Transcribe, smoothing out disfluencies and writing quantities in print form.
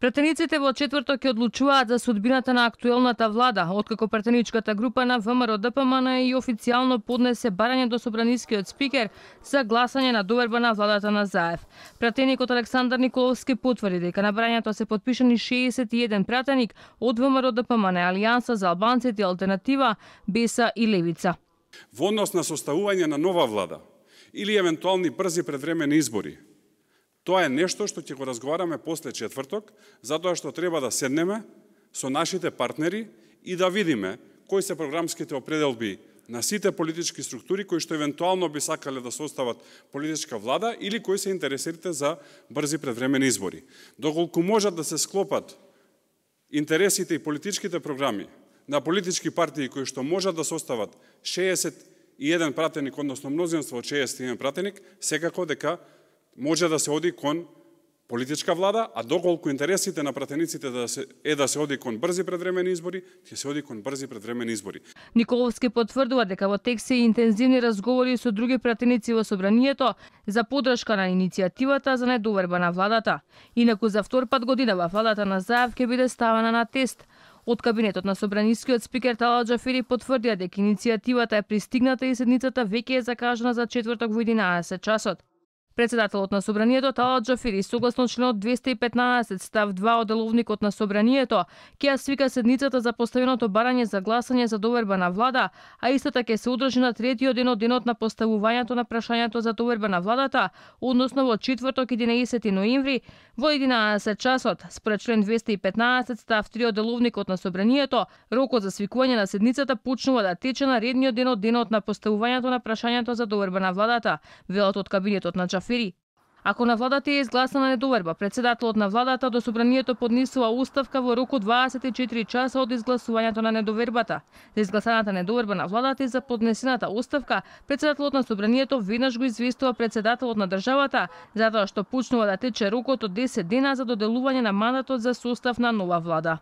Пратениците во четврток ќе одлучуваат за судбината на актуелната влада, откако пратеничката група на ВМРО-ДПМН и официјално поднесе барање до собранискиот спикер за гласање на доверба на владата на Заев. Пратеникот Александар Николовски потврди дека на барањето се потпишани 61 пратеник од ВМРО-ДПМН, Алијанса за албанците, Алтернатива, Беса и Левица. Во однос на составување на нова влада или евентуални брзи предвремени избори, тоа е нешто што ќе го разговараме после четврток, затоа што треба да седнеме со нашите партнери и да видиме кои се програмските определби на сите политички структури кои што евентуално би сакале да состават политичка влада или кои се интересирате за брзи предвремени избори. Доколку можат да се склопат интересите и политичките програми на политички партии кои што можат да состават 61 пратеник, односно мнозинство од 61 пратеник, секако дека може да се оди кон политичка влада, а доколку интересите на пратениците да се оди кон брзи предвремени избори, ќе се оди кон брзи предвремени избори. Николовски потврдува дека во тек се интензивни разговори со други пратеници во собранието за поддршка на иницијативата за недоверба на владата. Инаку за втор пат годинава владата на Заев ќе биде ставена на тест. Од кабинетот на собранискиот спикер Талат Џафери потврдија дека иницијативата е пристигната и седницата веќе е закажана за четврток во 11 часот. Председателот на собранието Талат Џафери, согласно членот 215 став 2 од деловникот на собранието, ќе ја свика седницата за поставеното барање за гласање за доверба на влада, а истата ќе се одржи на третиот ден од денот на поставувањето на прашањето за доверба на владата, односно во четврток 11 ноември во 11 часот. Според член 215 став 3 од деловникот на собранието, рокот за свикување на седницата почнува да тече на редниот ден од денот на поставувањето на прашањето за доверба на владата, велат од кабинетот на Џафери. Ако на владата е изгласана недоверба, председателот на владата до собранието поднесува оставка во рок од 24 часа од изгласувањето на недовербата. За изгласаната недоверба на владата и за поднесената оставка, председателот на собранието веднаш го известува председателот на државата, затоа што почнува да тече рокот од 10 дена за доделување на мандатот за состав на нова влада.